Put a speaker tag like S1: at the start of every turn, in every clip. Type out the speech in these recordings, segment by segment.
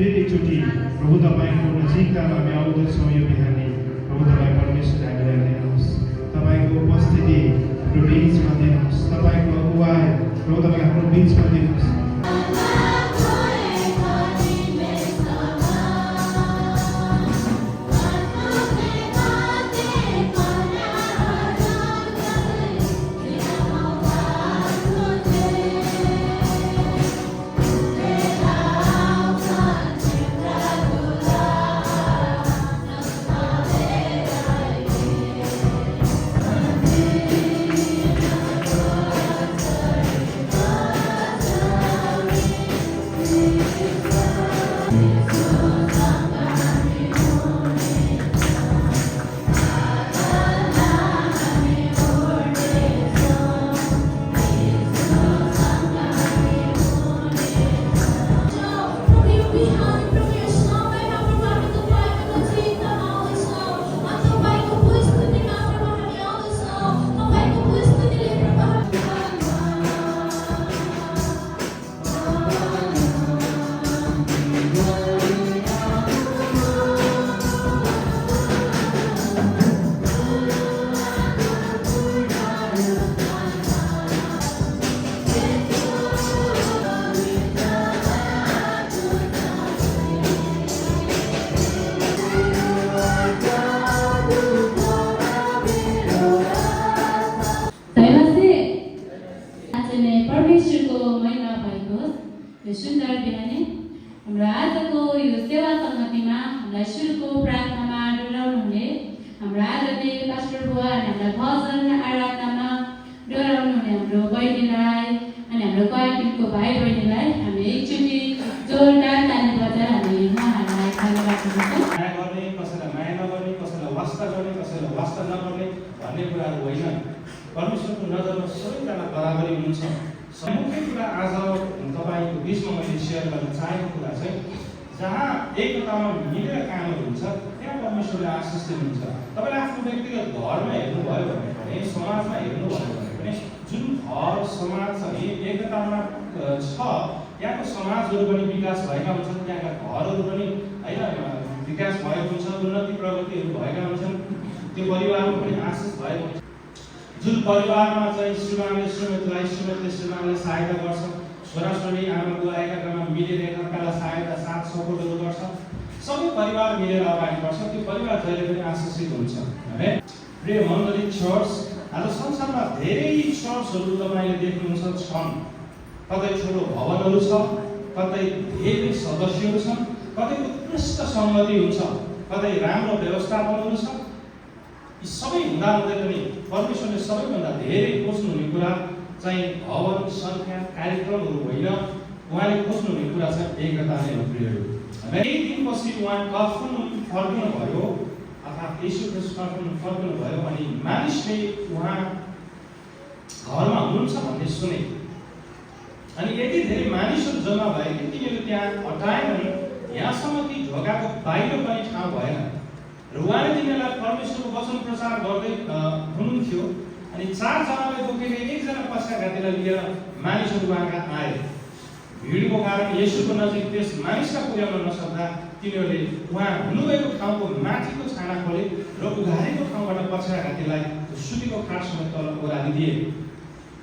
S1: फेरि एकचोटि प्रभु तपाईँको नजिकतामा हामी आउँदछौँ यो बिहानै। प्रभु तपाईँ परमेश्वर हामीलाई दिनुहोस्, तपाईँको उपस्थिति हाम्रो बिचमा दिनुहोस्, तपाईँको अगुवाई प्रभु तपाईँ हाम्रो बिचमा दिनुहोस्।
S2: सुन्दर बिहानी हाम्रो आजको यो सेवा सङ्गतिमा हामीलाई सुरुको प्रार्थनामा डोराउनु हुने हाम्रो आजले पास्टर बुवा अनि हामीलाई भजन आराधनामा डोराउनु हुने हाम्रो बहिनीलाई अनि हाम्रो क्वाइटिनको भाइ बहिनीलाई हामी एकचोटि जोरदार ताली बजाएर हामी उहाँहरूलाई धन्यवाद दिन्छौँ।
S3: माया गर्ने, कसैलाई माया नगर्ने, कसैलाई वास्ता गर्ने, कसैलाई वास्ता नगर्ने भन्ने कुराहरू होइन। परमेश्वरको नजरमा सबैजना बराबरी हुनुहुन्छ। मुख्य कुरा आज तपाईँको बिचमा मैले सेयर गर्न चाहेको कुरा चाहिँ जहाँ एकतामा मिलेर कामहरू हुन्छ त्यहाँ परमेश्वरले आशिष दिनुहुन्छ। तपाईँले आफ्नो व्यक्तिगत घरमा हेर्नुभयो भने पनि, समाजमा हेर्नुभयो भने पनि जुन घर समाज चाहिँ एकतामा छ त्यहाँको समाजहरू पनि विकास भएका हुन्छन्, त्यहाँका घरहरू पनि होइन विकास भएको हुन्छ, उन्नति प्रगतिहरू भएका हुन्छन्, त्यो परिवारमा पनि आशिष भएको हुन्छ। जुन परिवारमा चाहिँ श्रीमानले श्रीमतीलाई, श्रीमतीले श्रीमानलाई सहायता गर्छ, छोराछोरी आमा बुवा एकाग्रमा मिलेर एकअर्कालाई सहायता साथ सपोर्टहरू गर्छ, सबै परिवार मिलेर अगाडि बढ्छ, त्यो परिवार जहिले पनि आशिषित हुन्छ। है प्रिय मण्डली, चर्च आज संसारमा धेरै चर्चहरू तपाईँले देख्नुहुन्छ छन्। कतै ठुलो भवनहरू छ, कतै धेरै सदस्यहरू छन्, कतै उत्कृष्ट सङ्गति हुन्छ, कतै राम्रो व्यवस्थापनहरू छ। यी सबै हुँदाहुँदै पनि परमेश्वरले सबैभन्दा धेरै खोज्नुहुने कुरा चाहिँ भवन सङ्ख्या कार्यक्रमहरू होइन, उहाँले खोज्नुहुने कुरा चाहिँ एकता नै हो। प्रियहरू, केही दिनपछि उहाँ काठमाडौँ फर्किनुभयो, अर्थात् यीशु ख्रीष्ट काठमाडौँ फर्किनुभयो अनि मानिसले उहाँ घरमा हुनुहुन्छ भन्ने सुने अनि यति धेरै मानिसहरू जम्मा भए कि तिनीहरू त्यहाँ हटाए भने यहाँसम्म कि ढोकाको बाहिर पनि ठाउँ भएन र उहाँले तिनीहरूलाई परमेश्वरको वचन प्रचार गर्दै हुनुहुन्थ्यो। अनि 4 जनाले बोकेको एकजना पक्षघातीलाई लिएर मानिसहरू उहाँका आए। भिडको कारण येशूको नजिक त्यस मानिसलाई पुर्याउन नसक्दा तिनीहरूले उहाँ हुनुभएको ठाउँको माथिको छाना खोले र उघारेको ठाउँबाट पक्षघातीलाई सुतीको खाटसँग तल ओह्रालिदिए।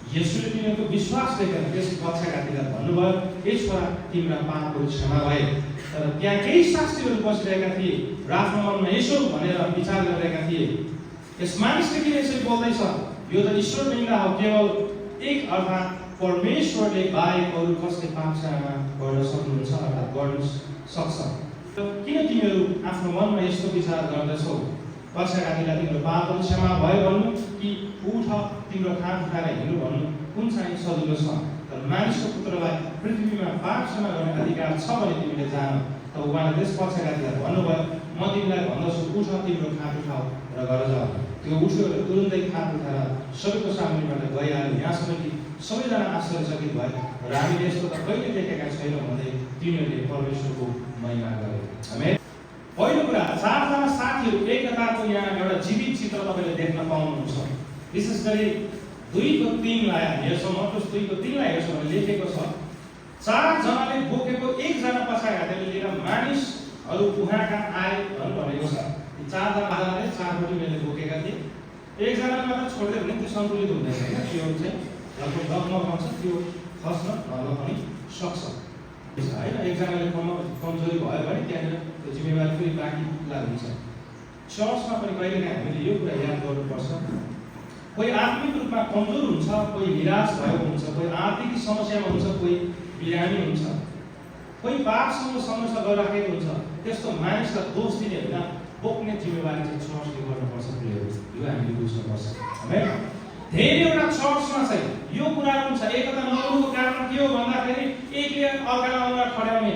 S3: येशूले तिनीहरूको विश्वास देखेर त्यस पक्षघातीलाई भन्नुभयो, ए छोरा, तिम्रा पापहरू क्षमा भए। तर त्यहाँ केही शास्त्रीहरू बसिरहेका थिए र आफ्नो मनमा यसो भनेर विचार गरिरहेका थिए, यस मानिसले किन यसरी बोल्दैछ, यो त ईश्वर निन्दा हो, केवल एक अर्थात् परमेश्वरले बाहेक अरू कसले पाप क्षमा गर्न सक्नुहुन्छ अर्थात् गर्न सक्छ। किन तिमीहरू आफ्नो मनमा यस्तो विचार गर्दछौ? पक्षघातीलाई तिम्रो पापहरू क्षमा भयो भन्नु कि उठ तिम्रो खाट उठाएर हिँड्नु भन्नु कुन चाहिँ सजिलो छ? तर मानिसको पुत्रलाई पृथ्वीमा पाप क्षमा गर्ने अधिकार छ भने तिमीले जान। तब उहाँले त्यस पक्षघातीलाई भन्नुभयो, म तिमीलाई भन्दछु, उठ तिम्रो खाट उठाऊ र घर जाऊ। त्यो उठ्यो र तुरुन्तै खाट उठाएर सबैको सामुन्नेबाट गइहाल्यो। यहाँसम्म कि सबैजना आश्चर्यचकित भए र हामीले यस्तो त कहिले देखेका छैनौँ भन्दै तिनीहरूले परमेश्वरको महिमा गरे। आमेन। पहिलो कुरा, 4 जना साथीहरू एकताको यहाँ एउटा जीवित चित्र तपाईँले देख्न पाउनुहुन्छ। विशेष गरी 2:3लाई हेर्छौँ, मत्तुस 2:3लाई हेर्छौँ भने लेखेको छ, 4 जनाले बोकेको एकजना पक्षघातीले लिएर अरू उहाँका आए भनेको छ। ती 4 जनाले 4 रोटी मैले बोकेका थिए। एकजनाले मात्र छोड्यो भने त्यो सन्तुलित हुँदैन हैन। त्यो चाहिँ लगभग लगभग आउँछ, त्यो खस्न भन्न पनि सक्छ हैन। एकजनाले कमजोरी भयो भने त्यहाँनिर त्यो जिम्मेवारी फेरि बाँकीलाई हुन्छ। चर्चमा पनि कहिलेकाहीँ हामीले यो कुरा याद गर्नुपर्छ, कोही आत्मिक रूपमा कमजोर हुन्छ, कोही निराश भएको हुन्छ, कोही आर्थिक समस्यामा हुन्छ, कोही बिरामी हुन्छ, कोही पापसँग समस्या गरिराखेको हुन्छ। त्यस्तो मानिसलाई दोष दिने होइन, बोक्ने जिम्मेवारी चाहिँ चर्चले गर्नुपर्छ। यो हामीले बुझ्नुपर्छ है। धेरैवटा चर्चमा चाहिँ यो कुराहरू हुन्छ। एकता नहुनुको कारण के हो भन्दाखेरि एकले अर्कालाई अनुहार ठड्याउने,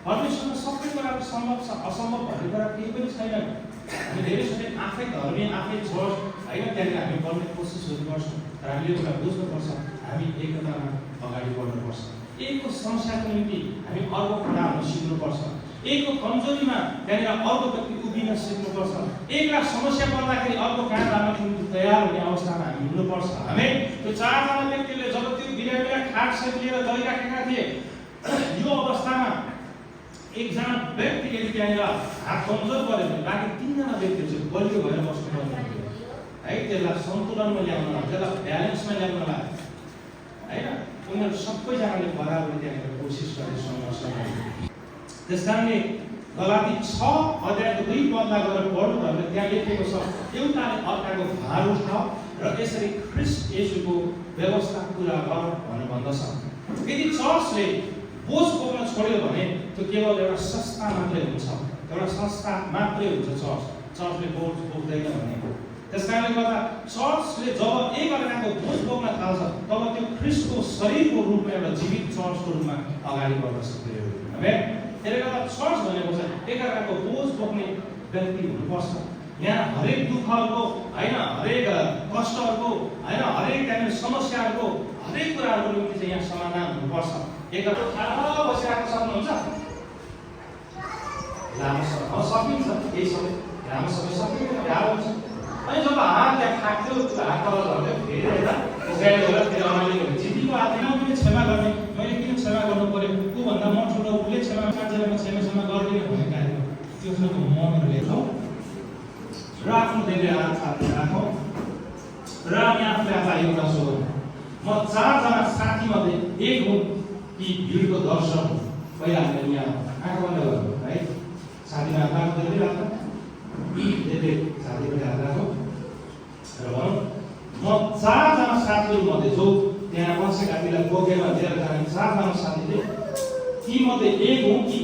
S3: परमेश्वरमा सबै कुराहरू सम्भव छ, असम्भव भन्ने कुरा केही पनि छैन। हामी धेरैचोटि आफै धर्मी, आफै चर्च होइन, त्यहाँनिर हामी बढ्ने कोसिसहरू गर्छौँ। तर हामीले एउटा बुझ्नुपर्छ, हामी एकतामा अगाडि बढ्नुपर्छ। एकको समस्याको निम्ति हामी अर्को खडा हुन सिक्नुपर्छ। एकको कमजोरीमा त्यहाँनिर अर्को व्यक्ति उभिन सिक्नुपर्छ। एकलाई समस्या पर्दाखेरि अर्को कहाँ जानको निम्ति तयार हुने अवस्थामा हामी हुनुपर्छ। हामी त्यो 4 जना व्यक्तिले जब त्यो बिरामीलाई खाटसहित लिएर गइराखेका थिए, यो अवस्थामा एकजना व्यक्ति यदि त्यहाँनिर हात कमजोर पऱ्यो भने बाँकी 3 जना व्यक्तिहरू चाहिँ बलियो भएर बस्नुपर्ने थियो है। त्यसलाई सन्तुलनमा ल्याउनलाई, त्यसलाई ब्यालेन्समा ल्याउनलाई होइन, उनीहरू सबैजनाले बराबर त्यहाँनिर कोसिस गरे, सङ्घर्ष गरे। त्यस कारणले गलाती 6 अध्यायको 2 पदलाई गएर पढ्नु भयो भने त्यहाँ लेखेको छ, एउटाले अर्काको भार उठाओ र यसरी ख्रीष्ट येशूको व्यवस्था पुरा गर भनेर भन्दछ। यदि चर्चले बोझ बोक्न छोड्यो भने त्यो केवल एउटा संस्था मात्रै हुन्छ, एउटा संस्था मात्रै हुन्छ। चर्चले बोझ बोक्दैन भने। त्यस कारणले गर्दा चर्चले जब एक अर्काको बोझ बोक्न थाल्छ तब त्यो ख्रीष्टको शरीरको रूपमा एउटा जीवित चर्चको रूपमा अगाडि बढ्न सक्दैन। त्यसले गर्दा चर्च भनेको चाहिँ एक अर्काको बोझ बोक्ने व्यक्ति हुनुपर्छ। यहाँ हरेक दुःखहरूको होइन, हरेक कष्टहरूको होइन, हरेक त्यहाँनिर समस्याहरूको हरेक कुराहरूको निम्ति चाहिँ यहाँ समाधान हुनुपर्छ। एकअर्का खाना बसिरहेको सक्नुहुन्छ, लामो समय सकिन्छ, केही समय लामो समय सकिन्छ, गाह्रो हुन्छ। अनि जब हात त्यहाँ थाक्थ्यो, हात तल झर्थ्यो, फेरि यता गाडी होला, फेरि अमालिलो हुन्छ। जितीको हातमा मैले क्षमा गर्ने, मैले किन क्षमा गर्नु पर्यो, ऊभन्दा म ठुलो, उसले क्षमा मान्छेलाई म क्षमा गर्दिनँ भन्ने कार्यक्रम त्यो खालको मनहरू हेर्छौँ र आफ्नो धेरै हात साथी राखौँ र हामी आफूले आफूलाई एउटा सोधौँ, म 4 जना साथीमध्ये एक हुँ कि भिडको दर्शक हुँ? पहिला हामीले यहाँ आँखा बन्द गर्नु है, साथीमा हात राख्नु, धेरै राख्नु, धेरै साथीहरूले हात राखौँ र भनौँ, म 4 जना साथीहरूमध्ये जो त्यहाँ पञ्चघाटीलाई बोकेर लिएर जाने 4 जना साथीले ती मध्ये एक हुँ कि